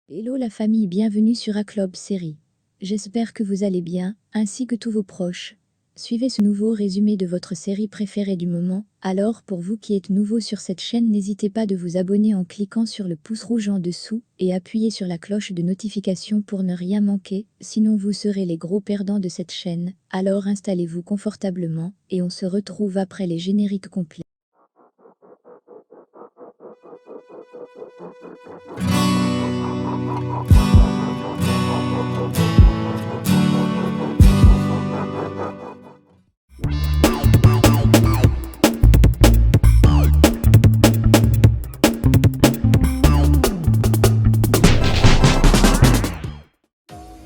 Hello la famille, bienvenue sur Aclob Série. J'espère que vous allez bien, ainsi que tous vos proches. Suivez ce nouveau résumé de votre série préférée du moment. Alors pour vous qui êtes nouveau sur cette chaîne, n'hésitez pas de vous abonner en cliquant sur le pouce rouge en dessous et appuyez sur la cloche de notification pour ne rien manquer, sinon vous serez les gros perdants de cette chaîne. Alors installez-vous confortablement et on se retrouve après les génériques complets.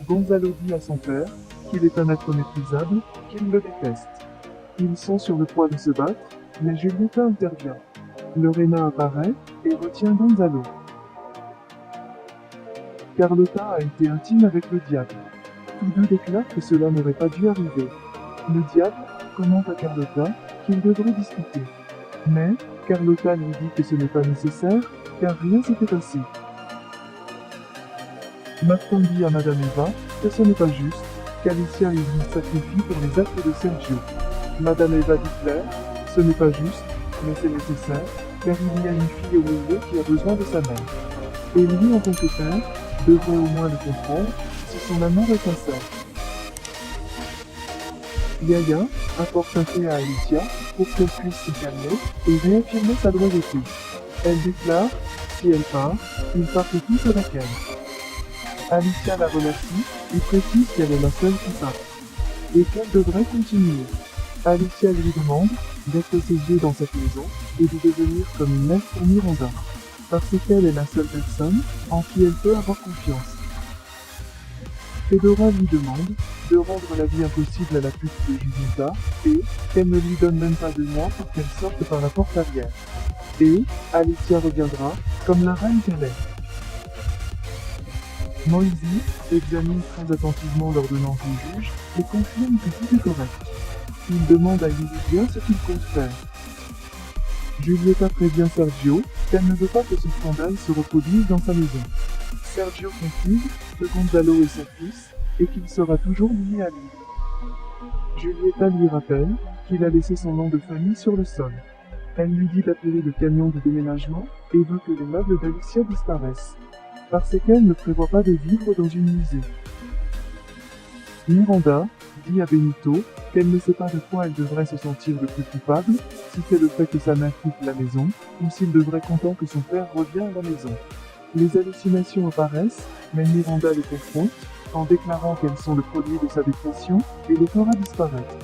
Gonzalo dit à son père qu'il est un être méprisable, qu'il le déteste. Ils sont sur le point de se battre, mais Julieta intervient. Lorena apparaît et retient Gonzalo. Carlota a été intime avec le diable. Tous deux déclarent que cela n'aurait pas dû arriver. Le diable commente à Carlota qu'ils devraient discuter. Mais Carlota lui dit que ce n'est pas nécessaire, car rien s'était passé. Martin dit à Madame Eva que ce n'est pas juste, qu'Alicia et lui sacrifient pour les actes de Sergio. Madame Eva déclare, ce n'est pas juste, mais c'est nécessaire, car il y a une fille au milieu qui a besoin de sa mère. Et lui, en tant que père, devrait au moins le comprendre, si son amour est sincère. Yaya apporte un thé à Alicia pour qu'elle puisse se calmer et réaffirmer sa loyauté. Elle déclare, si elle part, ils partent tous avec elle. Alicia la remercie et précise qu'elle est la seule qui part, et qu'elle devrait continuer. Alicia lui demande d'être ses yeux dans cette maison et de devenir comme une mère pour Miranda, parce qu'elle est la seule personne en qui elle peut avoir confiance. Fedora lui demande de rendre la vie impossible à la pute de Julieta et qu'elle ne lui donne même pas 2 mois pour qu'elle sorte par la porte arrière. Et Alicia reviendra comme la reine qu'elle est. Moïse examine très attentivement l'ordonnance du juge et confirme que tout est correct. Il demande à Emilia ce qu'il compte faire. Julieta prévient Sergio qu'elle ne veut pas que ce scandale se reproduise dans sa maison. Sergio confie que Gonzalo est son fils et qu'il sera toujours lié à lui. Julieta lui rappelle qu'il a laissé son nom de famille sur le sol. Elle lui dit d'appeler le camion de déménagement et veut que les meubles d'Alicia disparaissent, parce qu'elle ne prévoit pas de vivre dans une musée. Miranda dit à Benito qu'elle ne sait pas de quoi elle devrait se sentir le plus coupable, si c'est le fait que sa mère quitte la maison, ou s'il devrait content que son père revient à la maison. Les hallucinations apparaissent, mais Miranda les confronte, en déclarant qu'elles sont le produit de sa dépression, et les fera disparaître.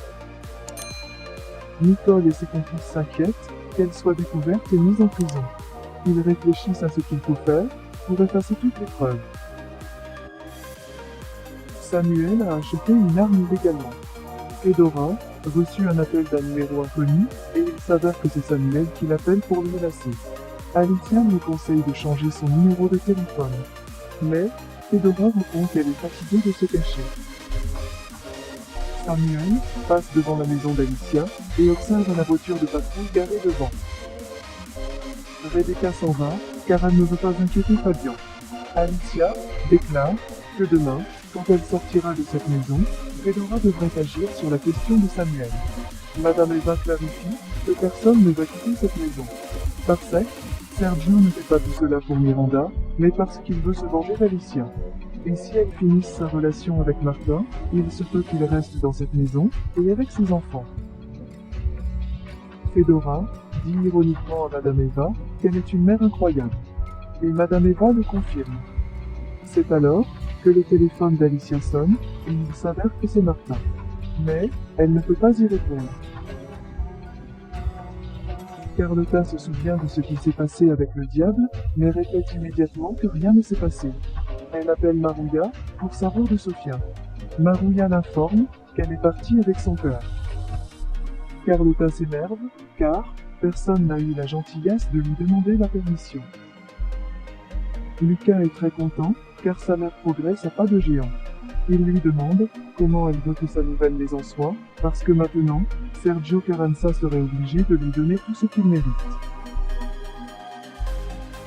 Nicole et ses complices s'inquiètent qu'elle soit découverte et mise en prison. Ils réfléchissent à ce qu'il faut faire pour effacer toutes les preuves. Samuel a acheté une arme illégalement. Fedora reçut un appel d'un numéro inconnu et il s'avère que c'est Samuel qui l'appelle pour le menacer. Alicia lui conseille de changer son numéro de téléphone. Mais Fedora répond qu'elle est fatiguée de se cacher. Samuel passe devant la maison d'Alicia et observe la voiture de patrouille garée devant. Rebecca s'en va, car elle ne veut pas inquiéter Fabian. Alicia déclare que demain, quand elle sortira de cette maison, Fedora devrait agir sur la question de Samuel. Madame Eva clarifie que personne ne va quitter cette maison. Parce que Sergio ne fait pas tout cela pour Miranda, mais parce qu'il veut se venger d'Alicia. Et si elle finisse sa relation avec Martin, il se peut qu'il reste dans cette maison, et avec ses enfants. Fedora dit ironiquement à Madame Eva qu'elle est une mère incroyable. Et Madame Eva le confirme. C'est alors que le téléphone d'Alicia sonne, et il s'avère que c'est Martin. Mais elle ne peut pas y répondre. Carlota se souvient de ce qui s'est passé avec le diable, mais répète immédiatement que rien ne s'est passé. Elle appelle Marouya pour savoir de Sofia. Marouya l'informe qu'elle est partie avec son père. Carlota s'énerve, car personne n'a eu la gentillesse de lui demander la permission. Lucas est très content, car sa mère progresse à pas de géant. Il lui demande comment elle veut que sa nouvelle maison soit, parce que maintenant, Sergio Carranza serait obligé de lui donner tout ce qu'il mérite.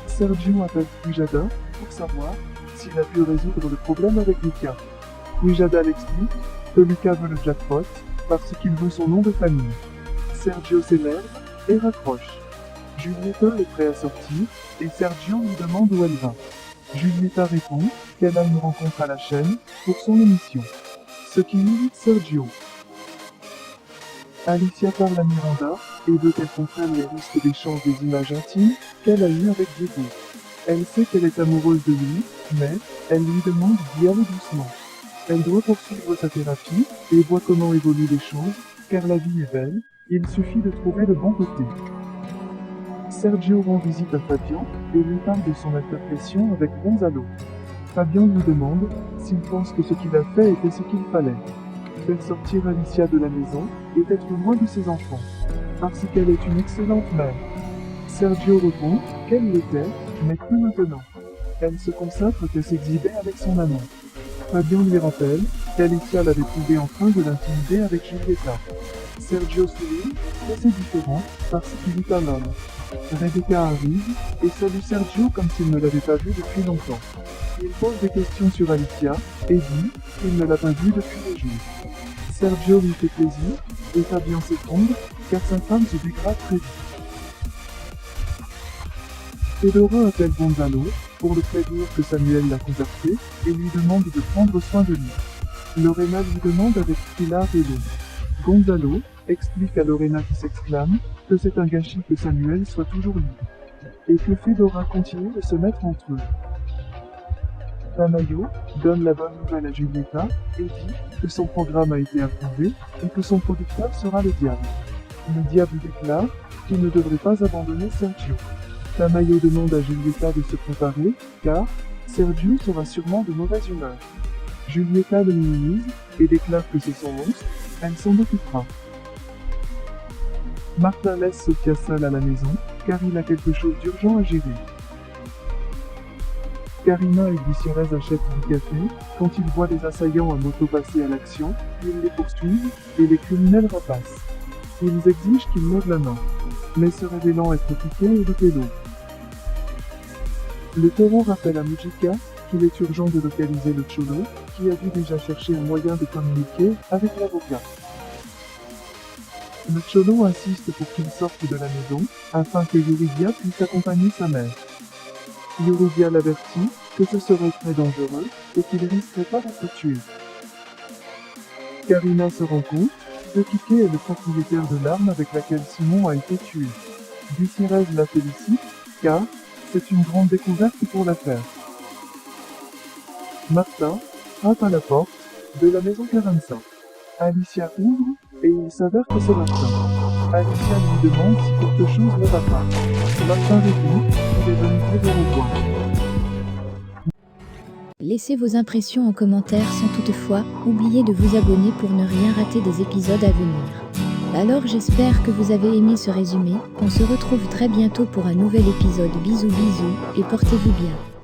Sergio appelle Fujada pour savoir s'il a pu résoudre le problème avec Lucas. Puis Jada l'explique que Lucas veut le jackpot parce qu'il veut son nom de famille. Sergio s'énerve et raccroche. Julieta est prête à sortir et Sergio lui demande où elle va. Julieta répond qu'elle a une rencontre à la chaîne pour son émission. Ce qui irrite Sergio. Alicia parle à Miranda et veut qu'elle comprenne les risques d'échange des images intimes qu'elle a eues avec Diego. Elle sait qu'elle est amoureuse de lui, mais elle lui demande d'y aller doucement. Elle doit poursuivre sa thérapie et voit comment évoluent les choses, car la vie est belle, il suffit de trouver le bon côté. Sergio rend visite à Fabian et lui parle de son altercation avec Gonzalo. Fabian lui demande s'il pense que ce qu'il a fait était ce qu'il fallait. Faire sortir Alicia de la maison et être loin de ses enfants, parce qu'elle est une excellente mère. Sergio répond qu'elle l'était, mais plus maintenant. Elle se consacre qu'à s'exhiber avec son amant. Fabian lui rappelle qu'Alicia l'avait trouvé en train de l'intimider avec Julieta. Sergio souligne que c'est différent parce qu'il est un homme. Rebecca arrive et salue Sergio comme s'il ne l'avait pas vu depuis longtemps. Il pose des questions sur Alicia et dit qu'il ne l'a pas vue depuis des jours. Sergio lui fait plaisir et Fabian s'effondre car sa femme se dégrade très vite. Fedora appelle Gonzalo pour le prévenir que Samuel l'a contacté et lui demande de prendre soin de lui. Lorena lui demande avec Pilar et l'eau. Gonzalo explique à Lorena qui s'exclame que c'est un gâchis que Samuel soit toujours libre, et que Fedora continue de se mettre entre eux. Tamayo donne la bonne nouvelle à Julieta et dit que son programme a été approuvé et que son producteur sera le diable. Le diable déclare qu'il ne devrait pas abandonner Sergio. Tamayo demande à Julieta de se préparer, car Sergio sera sûrement de mauvaise humeur. Julieta le minimise et déclare que c'est son monstre, elle s'en occupera. Martin laisse Sofia seule à la maison, car il a quelque chose d'urgent à gérer. Karina et Gutiérrez achètent du café, quand ils voient les assaillants à moto passer à l'action, ils les poursuivent, et les criminels rapassent. Ils exigent qu'ils lèvent la main, mais se révélant être piqués et de pélo. Le taureau rappelle à Mujica qu'il est urgent de localiser le Cholo, qui a dû déjà chercher un moyen de communiquer avec l'avocat. Le Cholo insiste pour qu'il sorte de la maison, afin que Yuridia puisse accompagner sa mère. Yuridia l'avertit que ce serait très dangereux et qu'il risquerait pas d'être tué. Karina se rend compte que Kike est le propriétaire de l'arme avec laquelle Simon a été tué. Gutiérrez la félicite, car c'est une grande découverte pour l'affaire. Martin frappe à la porte de la maison 45. Alicia ouvre et il s'avère que c'est Martin. Alicia lui demande si quelque chose ne va pas. Martin répond qu'il est venu très au revoir. Laissez vos impressions en commentaire sans toutefois oublier de vous abonner pour ne rien rater des épisodes à venir. Alors j'espère que vous avez aimé ce résumé, on se retrouve très bientôt pour un nouvel épisode. Bisous bisous et portez-vous bien.